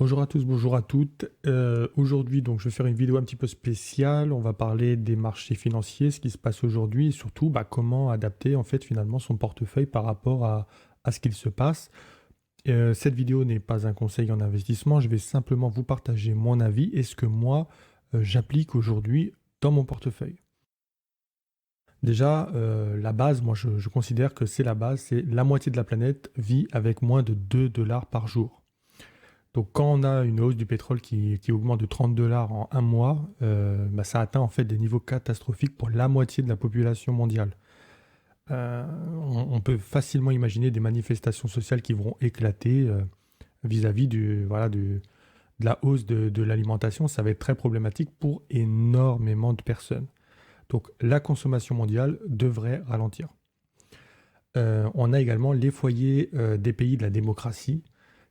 Bonjour à tous, bonjour à toutes. Aujourd'hui, donc, je vais faire une vidéo un petit peu spéciale. On va parler des marchés financiers, ce qui se passe aujourd'hui et surtout comment adapter en fait finalement son portefeuille par rapport à ce qu'il se passe. Cette vidéo n'est pas un conseil en investissement. Je vais simplement vous partager mon avis et ce que moi j'applique aujourd'hui dans mon portefeuille. Déjà, la base, moi je considère que c'est la base, c'est la moitié de la planète vit avec moins de 2 dollars par jour. Donc quand on a une hausse du pétrole qui augmente de 30 dollars en un mois, ça atteint en fait des niveaux catastrophiques pour la moitié de la population mondiale. On peut facilement imaginer des manifestations sociales qui vont éclater vis-à-vis de la hausse de l'alimentation. Ça va être très problématique pour énormément de personnes. Donc la consommation mondiale devrait ralentir. On a également les foyers des pays de la démocratie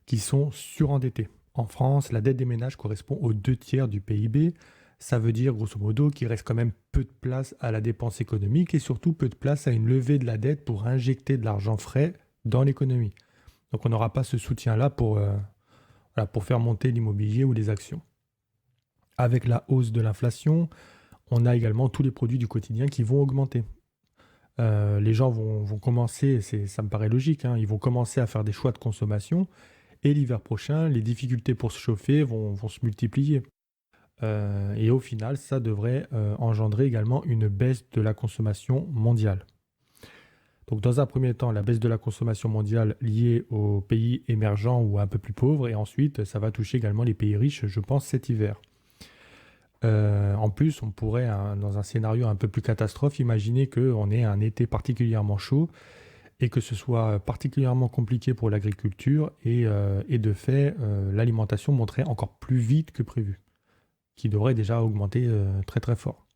qui sont surendettés. En France, la dette des ménages correspond aux 2 tiers du PIB. Ça veut dire, grosso modo, qu'il reste quand même peu de place à la dépense économique et surtout peu de place à une levée de la dette pour injecter de l'argent frais dans l'économie. Donc on n'aura pas ce soutien-là pour faire monter l'immobilier ou les actions. Avec la hausse de l'inflation, on a également tous les produits du quotidien qui vont augmenter. Les gens vont commencer, ça me paraît logique, ils vont commencer à faire des choix de consommation. Et l'hiver prochain, les difficultés pour se chauffer vont se multiplier. Et au final, ça devrait engendrer également une baisse de la consommation mondiale. Donc dans un premier temps, la baisse de la consommation mondiale liée aux pays émergents ou un peu plus pauvres. Et ensuite, ça va toucher également les pays riches, je pense, cet hiver. En plus, on pourrait, dans un scénario un peu plus catastrophe, imaginer qu'on ait un été particulièrement chaud et que ce soit particulièrement compliqué pour l'agriculture et de fait, l'alimentation monterait encore plus vite que prévu, qui devrait déjà augmenter très très fort.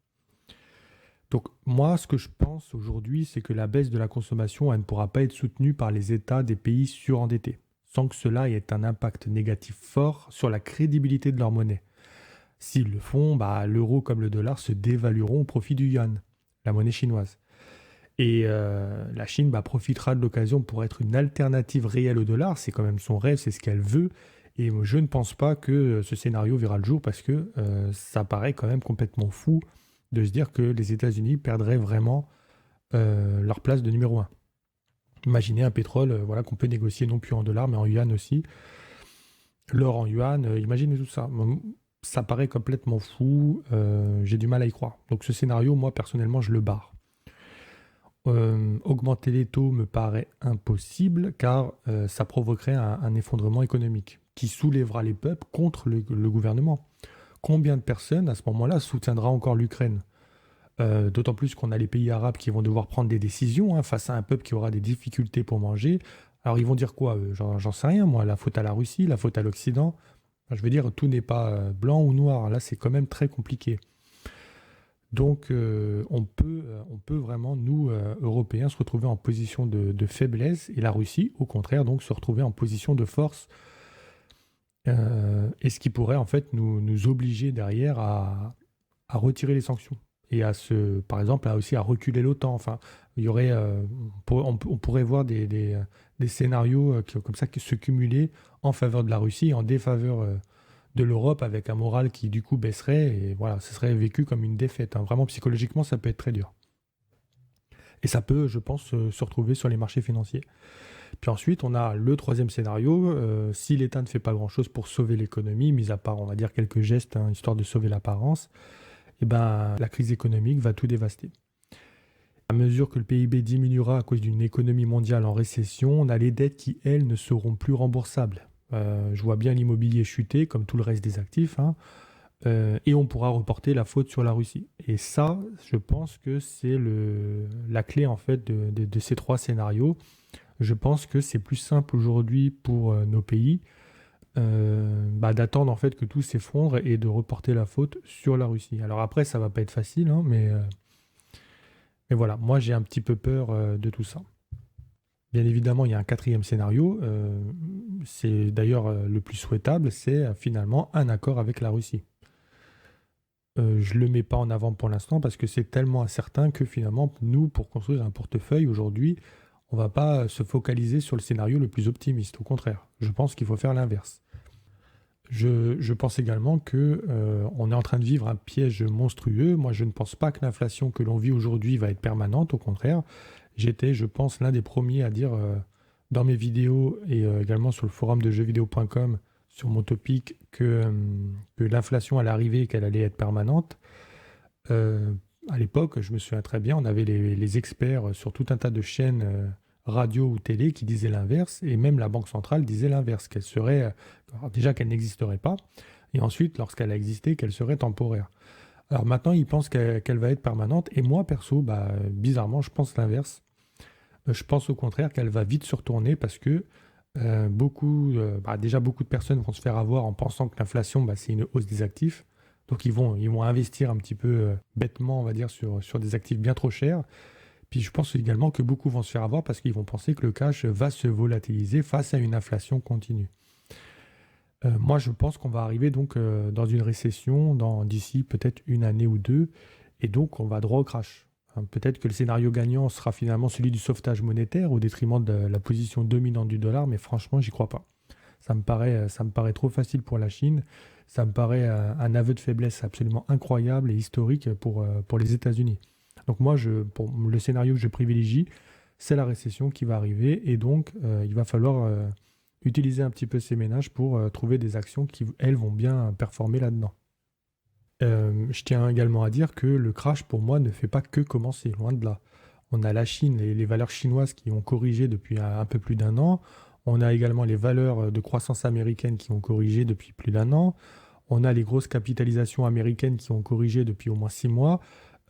Donc moi, ce que je pense aujourd'hui, c'est que la baisse de la consommation, elle ne pourra pas être soutenue par les États des pays surendettés, sans que cela ait un impact négatif fort sur la crédibilité de leur monnaie. S'ils le font, l'euro comme le dollar se dévalueront au profit du yuan, la monnaie chinoise. Et la Chine profitera de l'occasion pour être une alternative réelle au dollar. C'est quand même son rêve, c'est ce qu'elle veut. Et je ne pense pas que ce scénario verra le jour parce que ça paraît quand même complètement fou de se dire que les États-Unis perdraient vraiment leur place de numéro un. Imaginez un pétrole qu'on peut négocier non plus en dollars mais en yuan aussi. L'or en yuan, imaginez tout ça. Ça paraît complètement fou. J'ai du mal à y croire. Donc ce scénario, moi personnellement, je le barre. Augmenter les taux me paraît impossible car ça provoquerait un effondrement économique qui soulèvera les peuples contre le gouvernement. Combien de personnes à ce moment-là soutiendra encore l'Ukraine? D'autant plus qu'on a les pays arabes qui vont devoir prendre des décisions face à un peuple qui aura des difficultés pour manger. Alors ils vont dire quoi? J'en sais rien moi, la faute à la Russie, la faute à l'Occident. Je veux dire, tout n'est pas blanc ou noir. Là, c'est quand même très compliqué. Donc, on peut vraiment, nous, Européens, se retrouver en position de faiblesse et la Russie, au contraire, donc se retrouver en position de force. Et ce qui pourrait, en fait, nous obliger derrière à retirer les sanctions et par exemple, aussi à reculer l'OTAN. Enfin, il y aurait, on pourrait voir des scénarios comme ça qui se cumuler en faveur de la Russie et en défaveur de l'Europe avec un moral qui du coup baisserait et voilà, ce serait vécu comme une défaite. Vraiment psychologiquement, ça peut être très dur. Et ça peut, je pense, se retrouver sur les marchés financiers. Puis ensuite, on a le troisième scénario. Si l'État ne fait pas grand-chose pour sauver l'économie, mis à part, on va dire, quelques gestes, histoire de sauver l'apparence, la crise économique va tout dévaster. À mesure que le PIB diminuera à cause d'une économie mondiale en récession, on a les dettes qui, elles, ne seront plus remboursables. Je vois bien l'immobilier chuter, comme tout le reste des actifs, et on pourra reporter la faute sur la Russie. Et ça, je pense que c'est la clé en fait de ces trois scénarios. Je pense que c'est plus simple aujourd'hui pour nos pays d'attendre en fait que tout s'effondre et de reporter la faute sur la Russie. Alors après, ça va pas être facile, mais voilà, moi j'ai un petit peu peur de tout ça. Bien évidemment, il y a un quatrième scénario, c'est d'ailleurs le plus souhaitable, c'est finalement un accord avec la Russie. Je ne le mets pas en avant pour l'instant parce que c'est tellement incertain que finalement, nous, pour construire un portefeuille aujourd'hui, on ne va pas se focaliser sur le scénario le plus optimiste. Au contraire, je pense qu'il faut faire l'inverse. Je pense également que on est en train de vivre un piège monstrueux. Moi, je ne pense pas que l'inflation que l'on vit aujourd'hui va être permanente. Au contraire, j'étais, je pense, l'un des premiers à dire dans mes vidéos et également sur le forum de jeuxvideo.com sur mon topic que l'inflation allait arriver et qu'elle allait être permanente. Euh, à l'époque, je me souviens très bien, on avait les experts sur tout un tas de chaînes radio ou télé qui disaient l'inverse, et même la Banque centrale disait l'inverse, qu'elle serait, alors déjà qu'elle n'existerait pas, et ensuite, lorsqu'elle a existé, qu'elle serait temporaire. Alors maintenant, ils pensent qu'elle va être permanente, et moi, perso, bah, bizarrement, je pense l'inverse. Je pense au contraire qu'elle va vite se retourner parce que déjà beaucoup de personnes vont se faire avoir en pensant que l'inflation, bah, c'est une hausse des actifs. Donc ils vont investir un petit peu bêtement, on va dire, sur des actifs bien trop chers. Puis je pense également que beaucoup vont se faire avoir parce qu'ils vont penser que le cash va se volatiliser face à une inflation continue. Moi, je pense qu'on va arriver donc dans une récession d'ici peut-être une année ou deux, et donc on va droit au crash. Hein, peut-être que le scénario gagnant sera finalement celui du sauvetage monétaire au détriment de la position dominante du dollar, mais franchement, j'y crois pas. Ça me paraît trop facile pour la Chine. Ça me paraît un aveu de faiblesse absolument incroyable et historique pour les États-Unis. Donc moi, pour le scénario que je privilégie, c'est la récession qui va arriver, et donc il va falloir utiliser un petit peu ces ménages pour trouver des actions qui, elles, vont bien performer là-dedans. Je tiens également à dire que le crash, pour moi, ne fait pas que commencer, loin de là. On a la Chine, les valeurs chinoises qui ont corrigé depuis un peu plus d'un an. On a également les valeurs de croissance américaines qui ont corrigé depuis plus d'un an. On a les grosses capitalisations américaines qui ont corrigé depuis au moins 6 mois.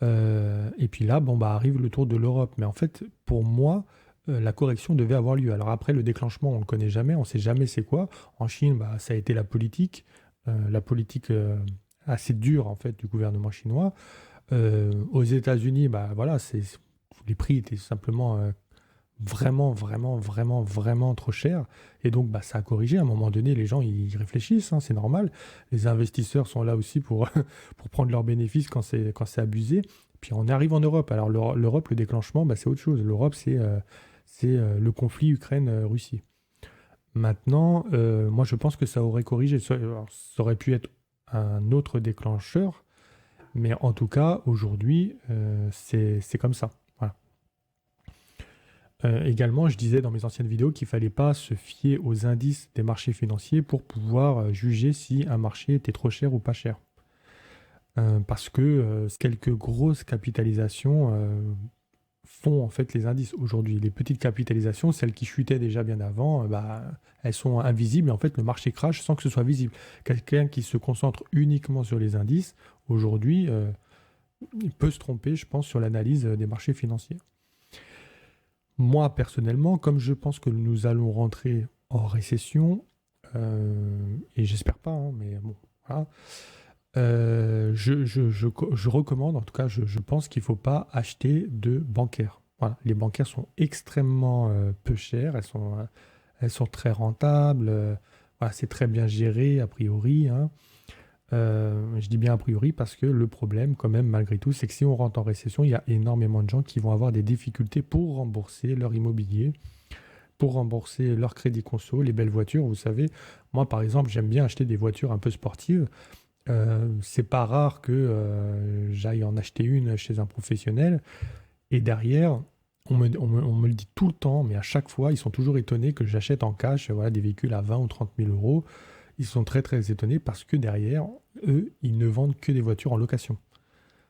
Et puis là, bon, bah, arrive le tour de l'Europe. Mais en fait, pour moi, la correction devait avoir lieu. Alors après, le déclenchement, on ne le connaît jamais, on ne sait jamais c'est quoi. En Chine, bah, ça a été la politique assez dure en fait du gouvernement chinois. Aux États-Unis, bah voilà, les prix étaient simplement vraiment, vraiment, vraiment, vraiment trop chers. Et donc, bah, ça a corrigé. À un moment donné, les gens, ils réfléchissent, hein, c'est normal. Les investisseurs sont là aussi pour, pour prendre leurs bénéfices quand c'est abusé. Puis on arrive en Europe. Alors l'Europe, le déclenchement, bah, c'est autre chose. L'Europe, c'est le conflit Ukraine-Russie. Maintenant, moi, je pense que ça aurait corrigé. Ça aurait pu être un autre déclencheur, mais en tout cas, aujourd'hui, c'est comme ça. Voilà. Également, je disais dans mes anciennes vidéos qu'il ne fallait pas se fier aux indices des marchés financiers pour pouvoir juger si un marché était trop cher ou pas cher. Parce que quelques grosses capitalisations font en fait les indices aujourd'hui. Les petites capitalisations, celles qui chutaient déjà bien avant, bah, elles sont invisibles et en fait le marché crash sans que ce soit visible. Quelqu'un qui se concentre uniquement sur les indices, aujourd'hui, il peut se tromper, je pense, sur l'analyse des marchés financiers. Moi, personnellement, comme je pense que nous allons rentrer en récession, et j'espère pas, hein, mais bon, voilà, je recommande, en tout cas, je pense qu'il ne faut pas acheter de bancaires. Voilà, les bancaires sont extrêmement peu chères, elles sont très rentables, voilà, c'est très bien géré a priori, hein. Je dis bien a priori parce que le problème, quand même, malgré tout, c'est que si on rentre en récession, il y a énormément de gens qui vont avoir des difficultés pour rembourser leur immobilier, pour rembourser leur crédit conso, les belles voitures. Vous savez, moi, par exemple, j'aime bien acheter des voitures un peu sportives. C'est pas rare que j'aille en acheter une chez un professionnel. Et derrière, on me le dit tout le temps, mais à chaque fois, ils sont toujours étonnés que j'achète en cash, voilà, des véhicules à 20 ou 30 000 euros. Ils sont très très étonnés parce que derrière, eux, ils ne vendent que des voitures en location.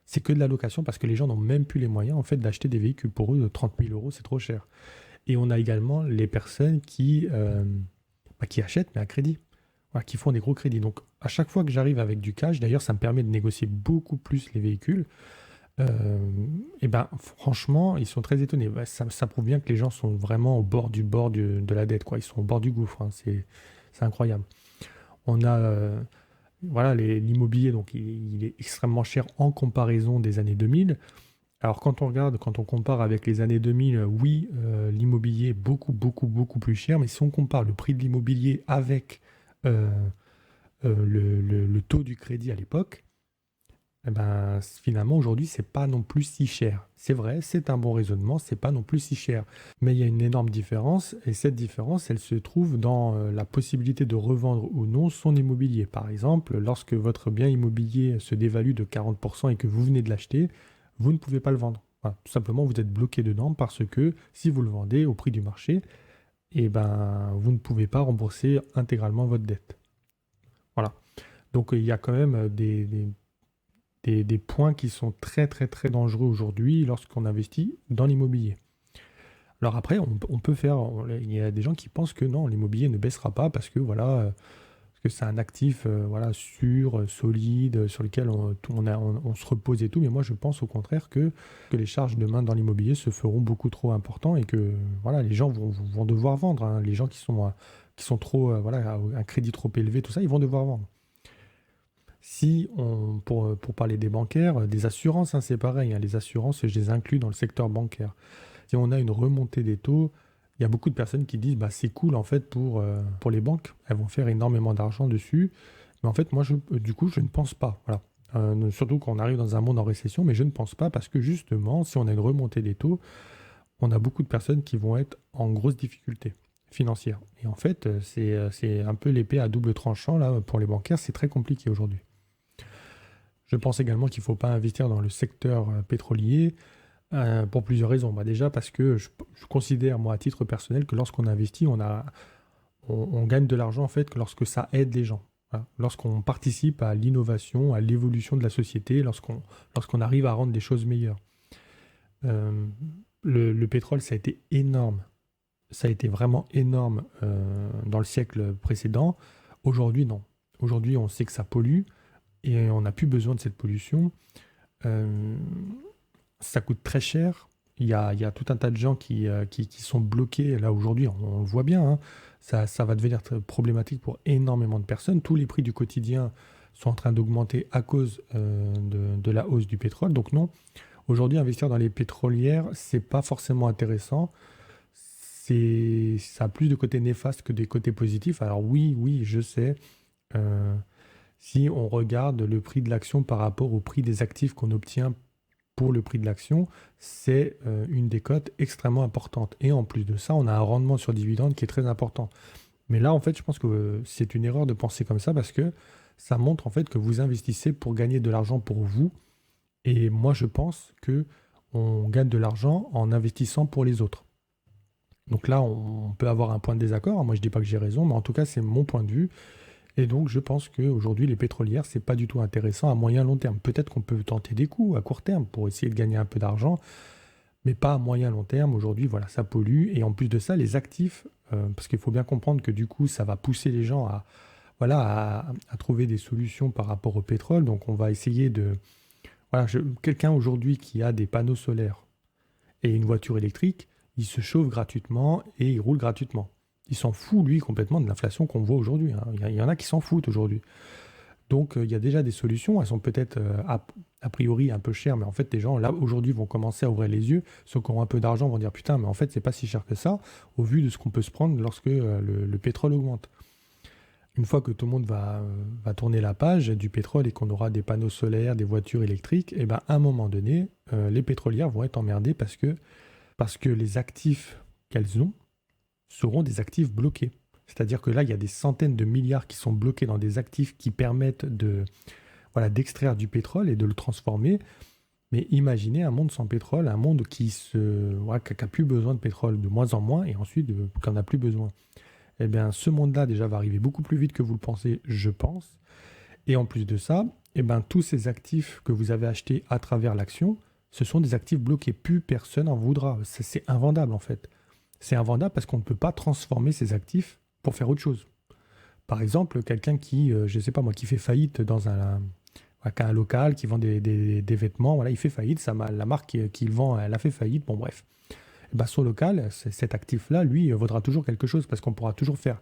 C'est que de la location parce que les gens n'ont même plus les moyens en fait d'acheter des véhicules. Pour eux, 30 000 euros, c'est trop cher. Et on a également les personnes qui achètent mais à crédit. Voilà, qui font des gros crédits. Donc à chaque fois que j'arrive avec du cash, d'ailleurs ça me permet de négocier beaucoup plus les véhicules, et ben franchement ils sont très étonnés. Bah, ça prouve bien que les gens sont vraiment au bord de la dette, quoi. Ils sont au bord du gouffre, hein. C'est incroyable. On a voilà, l'immobilier, donc il est extrêmement cher en comparaison des années 2000. Alors quand on regarde, quand on compare avec les années 2000, oui, l'immobilier est beaucoup, beaucoup, beaucoup plus cher, mais si on compare le prix de l'immobilier avec euh, le taux du crédit à l'époque, Eh ben, finalement, aujourd'hui, c'est pas non plus si cher. C'est vrai, c'est un bon raisonnement, c'est pas non plus si cher. Mais il y a une énorme différence, et cette différence, elle se trouve dans la possibilité de revendre ou non son immobilier. Par exemple, lorsque votre bien immobilier se dévalue de 40% et que vous venez de l'acheter, vous ne pouvez pas le vendre. Voilà, tout simplement, vous êtes bloqué dedans parce que si vous le vendez au prix du marché, eh ben, vous ne pouvez pas rembourser intégralement votre dette. Voilà. Donc il y a quand même des points qui sont très très très dangereux aujourd'hui lorsqu'on investit dans l'immobilier. Alors après, on peut faire, il y a des gens qui pensent que non, l'immobilier ne baissera pas parce que voilà, parce que c'est un actif voilà sûr, solide, sur lequel on se repose et tout. Mais moi, je pense au contraire que les charges demain dans l'immobilier se feront beaucoup trop importantes et que voilà, les gens vont devoir vendre, hein. Les gens qui sont trop voilà, à un crédit trop élevé, tout ça, ils vont devoir vendre. Si on, pour parler des bancaires, des assurances, hein, c'est pareil, hein, les assurances, je les inclus dans le secteur bancaire. Si on a une remontée des taux, il y a beaucoup de personnes qui disent bah, c'est cool en fait pour les banques, elles vont faire énormément d'argent dessus. Mais en fait, moi, du coup, je ne pense pas. Voilà. Surtout quand on arrive dans un monde en récession, mais je ne pense pas parce que justement, si on a une remontée des taux, on a beaucoup de personnes qui vont être en grosse difficulté financière. Et en fait, c'est un peu l'épée à double tranchant là pour les bancaires, c'est très compliqué aujourd'hui. Je pense également qu'il ne faut pas investir dans le secteur pétrolier pour plusieurs raisons. Bah déjà parce que je considère, moi, à titre personnel, que lorsqu'on investit, on gagne de l'argent en fait que lorsque ça aide les gens. Voilà. Lorsqu'on participe à l'innovation, à l'évolution de la société, lorsqu'on arrive à rendre des choses meilleures. Euh, le pétrole, ça a été énorme. Ça a été vraiment énorme dans le siècle précédent. Aujourd'hui, non. Aujourd'hui, on sait que ça pollue et on n'a plus besoin de cette pollution. Euh, Ça coûte très cher. Il y a tout un tas de gens qui sont bloqués. Là, aujourd'hui, on le voit bien, hein. Ça va devenir très problématique pour énormément de personnes. Tous les prix du quotidien sont en train d'augmenter à cause de la hausse du pétrole. Donc non, aujourd'hui, investir dans les pétrolières, c'est pas forcément intéressant. Ça a plus de côtés néfastes que des côtés positifs. Alors oui, oui, je sais. euh, Si on regarde le prix de l'action par rapport au prix des actifs qu'on obtient pour le prix de l'action, c'est une décote extrêmement importante. Et en plus de ça, on a un rendement sur dividende qui est très important. Mais là, en fait, je pense que c'est une erreur de penser comme ça parce que ça montre en fait que vous investissez pour gagner de l'argent pour vous. Et moi, je pense que on gagne de l'argent en investissant pour les autres. Donc là, on peut avoir un point de désaccord. Moi, je ne dis pas que j'ai raison, mais en tout cas, c'est mon point de vue. Et donc, je pense qu'aujourd'hui, les pétrolières, c'est pas du tout intéressant à moyen long terme. Peut-être qu'on peut tenter des coups à court terme pour essayer de gagner un peu d'argent, mais pas à moyen long terme. Aujourd'hui, voilà, ça pollue. Et en plus de ça, les actifs, parce qu'il faut bien comprendre que du coup, ça va pousser les gens voilà, à trouver des solutions par rapport au pétrole. Donc, on va essayer de... Voilà, quelqu'un aujourd'hui qui a des panneaux solaires et une voiture électrique, il se chauffe gratuitement et il roule gratuitement. Il s'en fout, lui, complètement de l'inflation qu'on voit aujourd'hui, hein. Il y en a qui s'en foutent aujourd'hui. Donc, il y a déjà des solutions. Elles sont peut-être a priori un peu chères, mais en fait, les gens, là, aujourd'hui, vont commencer à ouvrir les yeux. Ceux qui ont un peu d'argent vont dire putain, mais en fait, c'est pas si cher que ça, au vu de ce qu'on peut se prendre lorsque le pétrole augmente. Une fois que tout le monde va tourner la page du pétrole et qu'on aura des panneaux solaires, des voitures électriques, et ben, à un moment donné, les pétrolières vont être emmerdées parce que les actifs qu'elles ont seront des actifs bloqués. C'est-à-dire que là, il y a des centaines de milliards qui sont bloqués dans des actifs qui permettent voilà, d'extraire du pétrole et de le transformer. Mais imaginez un monde sans pétrole, un monde voilà, qui n'a plus besoin de pétrole, de moins en moins, et ensuite qui n'en a plus besoin. Eh bien, ce monde-là, déjà, va arriver beaucoup plus vite que vous le pensez, je pense. Et en plus de ça, eh ben, tous ces actifs que vous avez achetés à travers l'action, ce sont des actifs bloqués. Plus personne en voudra. C'est invendable, en fait. C'est invendable parce qu'on ne peut pas transformer ces actifs pour faire autre chose. Par exemple, quelqu'un qui, je ne sais pas moi, qui fait faillite dans un local, qui vend des vêtements, voilà, il fait faillite, la marque qu'il vend, elle a fait faillite, bon bref. Et ben, son local, cet actif-là, lui, vaudra toujours quelque chose parce qu'on pourra toujours faire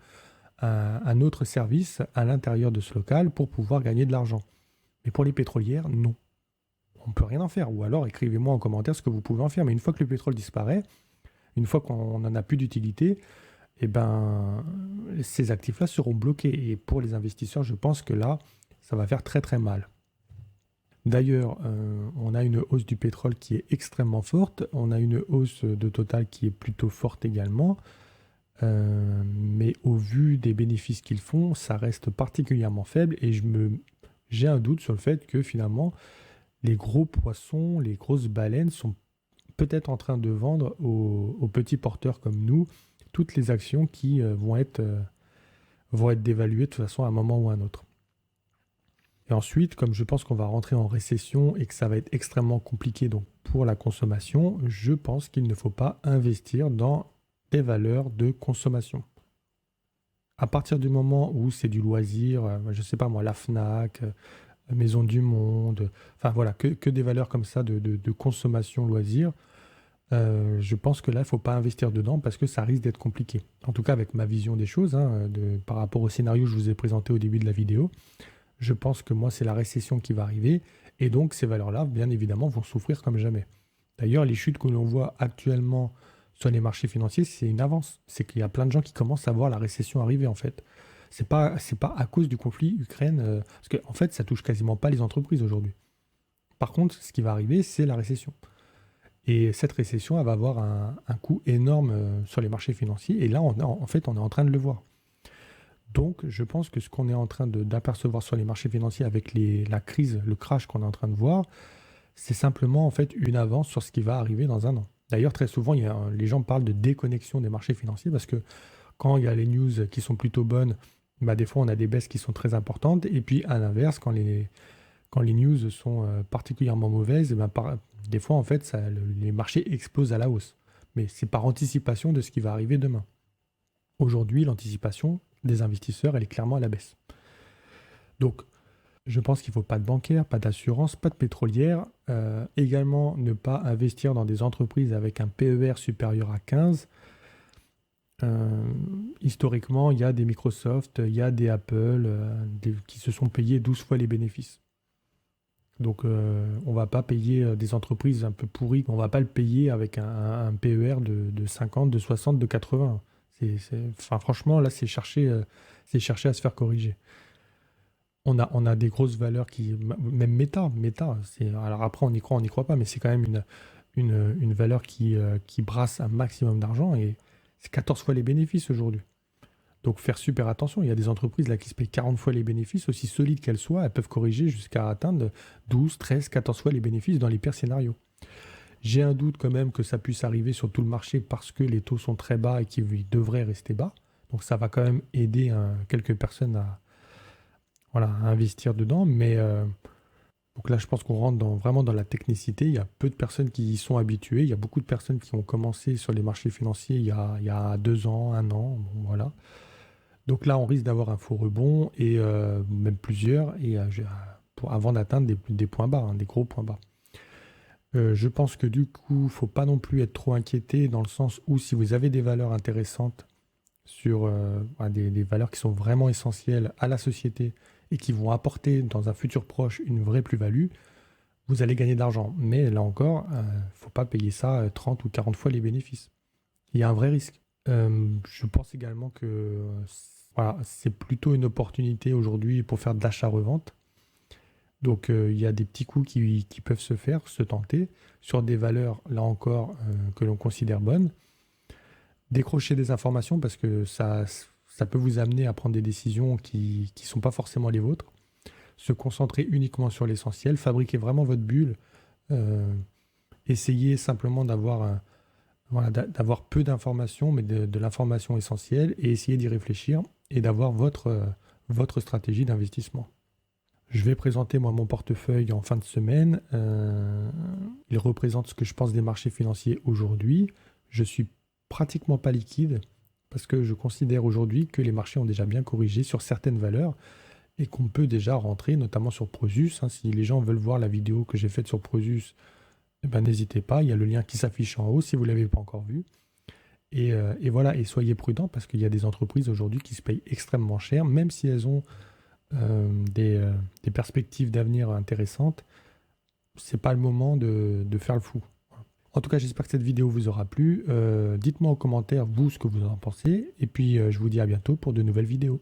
un autre service à l'intérieur de ce local pour pouvoir gagner de l'argent. Mais pour les pétrolières, non. On ne peut rien en faire. Ou alors écrivez-moi en commentaire ce que vous pouvez en faire. Mais une fois que le pétrole disparaît, une fois qu'on n'en a plus d'utilité, eh ben, ces actifs-là seront bloqués. Et pour les investisseurs, je pense que là, ça va faire très très mal. D'ailleurs, on a une hausse du pétrole qui est extrêmement forte, on a une hausse de Total qui est plutôt forte également, mais au vu des bénéfices qu'ils font, ça reste particulièrement faible et j'ai un doute sur le fait que finalement, les gros poissons, les grosses baleines sont peut-être en train de vendre aux petits porteurs comme nous toutes les actions qui vont être dévaluées de toute façon à un moment ou à un autre. Et ensuite, comme je pense qu'on va rentrer en récession et que ça va être extrêmement compliqué donc pour la consommation, je pense qu'il ne faut pas investir dans des valeurs de consommation. À partir du moment où c'est du loisir, je ne sais pas moi, la Fnac, Maison du Monde, enfin voilà, que des valeurs comme ça de consommation loisir, je pense que là, il ne faut pas investir dedans parce que ça risque d'être compliqué. En tout cas, avec ma vision des choses, hein, par rapport au scénario que je vous ai présenté au début de la vidéo, je pense que moi, c'est la récession qui va arriver. Et donc, ces valeurs-là, bien évidemment, vont souffrir comme jamais. D'ailleurs, les chutes que l'on voit actuellement sur les marchés financiers, c'est une avance. C'est qu'il y a plein de gens qui commencent à voir la récession arriver, en fait. C'est pas à cause du conflit Ukraine, parce qu'en fait, ça touche quasiment pas les entreprises aujourd'hui. Par contre, ce qui va arriver, c'est la récession. Et cette récession, elle va avoir un coût énorme sur les marchés financiers. Et là, en fait, on est en train de le voir. Donc, je pense que ce qu'on est en train d'apercevoir sur les marchés financiers avec la crise, le crash qu'on est en train de voir, c'est simplement en fait une avance sur ce qui va arriver dans un an. D'ailleurs, très souvent, les gens parlent de déconnexion des marchés financiers parce que quand il y a les news qui sont plutôt bonnes, bah, des fois, on a des baisses qui sont très importantes. Et puis, à l'inverse, quand les news sont particulièrement mauvaises, bah, des fois, en fait, les marchés explosent à la hausse. Mais c'est par anticipation de ce qui va arriver demain. Aujourd'hui, l'anticipation des investisseurs, elle est clairement à la baisse. Donc, je pense qu'il ne faut pas de bancaire, pas d'assurance, pas de pétrolière. Également, ne pas investir dans des entreprises avec un PER supérieur à 15. Historiquement, il y a des Microsoft, il y a des Apple qui se sont payés 12 fois les bénéfices. Donc, on ne va pas payer des entreprises un peu pourries, on ne va pas le payer avec un PER de 50, de 60, de 80. Enfin, franchement, là, c'est chercher à se faire corriger. On a des grosses valeurs même Meta, alors après, on y croit pas, mais c'est quand même une valeur qui brasse un maximum d'argent et c'est 14 fois les bénéfices aujourd'hui. Donc, faire super attention. Il y a des entreprises là qui se payent 40 fois les bénéfices, aussi solides qu'elles soient, elles peuvent corriger jusqu'à atteindre 12, 13, 14 fois les bénéfices dans les pires scénarios. J'ai un doute quand même que ça puisse arriver sur tout le marché parce que les taux sont très bas et qu'ils devraient rester bas. Donc ça va quand même aider quelques personnes à investir dedans. Mais donc là, je pense qu'on rentre vraiment dans la technicité. Il y a peu de personnes qui y sont habituées. Il y a beaucoup de personnes qui ont commencé sur les marchés financiers il y a 2 ans, 1 an. Bon, voilà. Donc là, on risque d'avoir un faux rebond et même plusieurs avant d'atteindre des points bas, des gros points bas. Je pense que du coup, il ne faut pas non plus être trop inquiété dans le sens où si vous avez des valeurs intéressantes sur des valeurs qui sont vraiment essentielles à la société et qui vont apporter dans un futur proche une vraie plus-value, vous allez gagner de l'argent. Mais là encore, il ne faut pas payer ça 30 ou 40 fois les bénéfices. Il y a un vrai risque. Je pense également que c'est plutôt une opportunité aujourd'hui pour faire de l'achat-revente. Donc, il y a des petits coups qui peuvent se tenter sur des valeurs, là encore, que l'on considère bonnes. Décrocher des informations parce que ça peut vous amener à prendre des décisions qui ne sont pas forcément les vôtres. Se concentrer uniquement sur l'essentiel, fabriquer vraiment votre bulle. Essayez simplement d'avoir peu d'informations, mais de l'information essentielle et essayer d'y réfléchir et d'avoir votre stratégie d'investissement. Je vais présenter moi mon portefeuille en fin de semaine. Il représente ce que je pense des marchés financiers aujourd'hui. Je suis pratiquement pas liquide parce que je considère aujourd'hui que les marchés ont déjà bien corrigé sur certaines valeurs et qu'on peut déjà rentrer, notamment sur Prosus. Si les gens veulent voir la vidéo que j'ai faite sur Prosus, n'hésitez pas. Il y a le lien qui s'affiche en haut si vous ne l'avez pas encore vu. Et voilà, et soyez prudents parce qu'il y a des entreprises aujourd'hui qui se payent extrêmement cher, même si elles ont des perspectives d'avenir intéressantes. C'est pas le moment de faire le fou. En tout cas, j'espère que cette vidéo vous aura plu. Dites-moi en commentaire, vous, ce que vous en pensez. Et puis, je vous dis à bientôt pour de nouvelles vidéos.